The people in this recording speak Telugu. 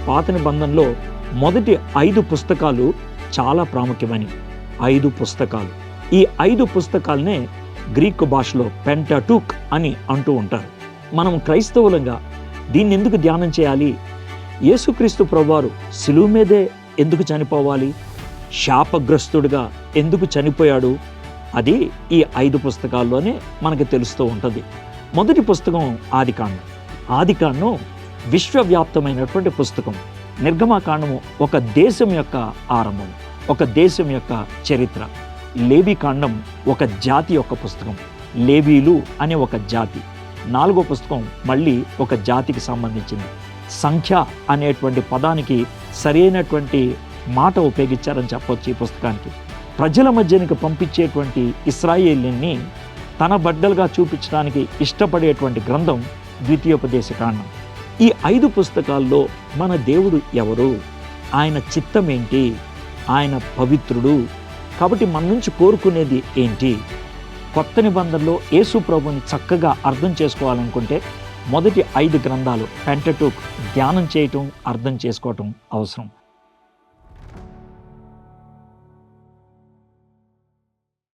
పాత నిబంధనలో మొదటి 5 పుస్తకాలు చాలా ప్రాముఖ్యమైనవి. 5 పుస్తకాలు. ఈ 5 పుస్తకాలనే గ్రీకు భాషలో పెంటటూక్ అని అంటూ ఉంటారు. మనం క్రైస్తవులంగా దీన్ని ఎందుకు ధ్యానం చేయాలి? యేసుక్రీస్తు ప్రభువారు శిలువ మీదే ఎందుకు చనిపోవాలి? శాపగ్రస్తుడిగా ఎందుకు చనిపోయాడు? అది ఈ 5 పుస్తకాల్లోనే మనకు తెలుస్తూ ఉంటుంది. మొదటి పుస్తకం ఆదికాండం. ఆదికాండం విశ్వవ్యాప్తమైనటువంటి పుస్తకం. నిర్గమకాండము ఒక దేశం యొక్క ఆరంభం, ఒక దేశం యొక్క చరిత్ర. లేవీకాండం ఒక జాతి యొక్క పుస్తకం, లేవీలు అనే ఒక జాతి. 4వ పుస్తకం మళ్ళీ ఒక జాతికి సంబంధించింది. సంఖ్య అనేటువంటి పదానికి సరైనటువంటి మాట ఉపయోగించారని చెప్పొచ్చు ఈ పుస్తకానికి. ప్రజల మధ్యనికి పంపించేటువంటి ఇశ్రాయేలుని తన బడ్డలుగా చూపించడానికి ఇష్టపడేటువంటి గ్రంథం ద్వితీయోపదేశకాండం. ఈ 5 పుస్తకాల్లో మన దేవుడు ఎవరు, ఆయన చిత్తం ఏంటి, ఆయన పవిత్రుడు కాబట్టి మన నుంచి కోరుకునేది ఏంటి? కొత్త నిబంధనలో యేసు ప్రభుని చక్కగా అర్థం చేసుకోవాలనుకుంటే మొదటి 5 గ్రంథాలు పెంటటూక్ ధ్యానం చేయటం, అర్థం చేసుకోవటం అవసరం.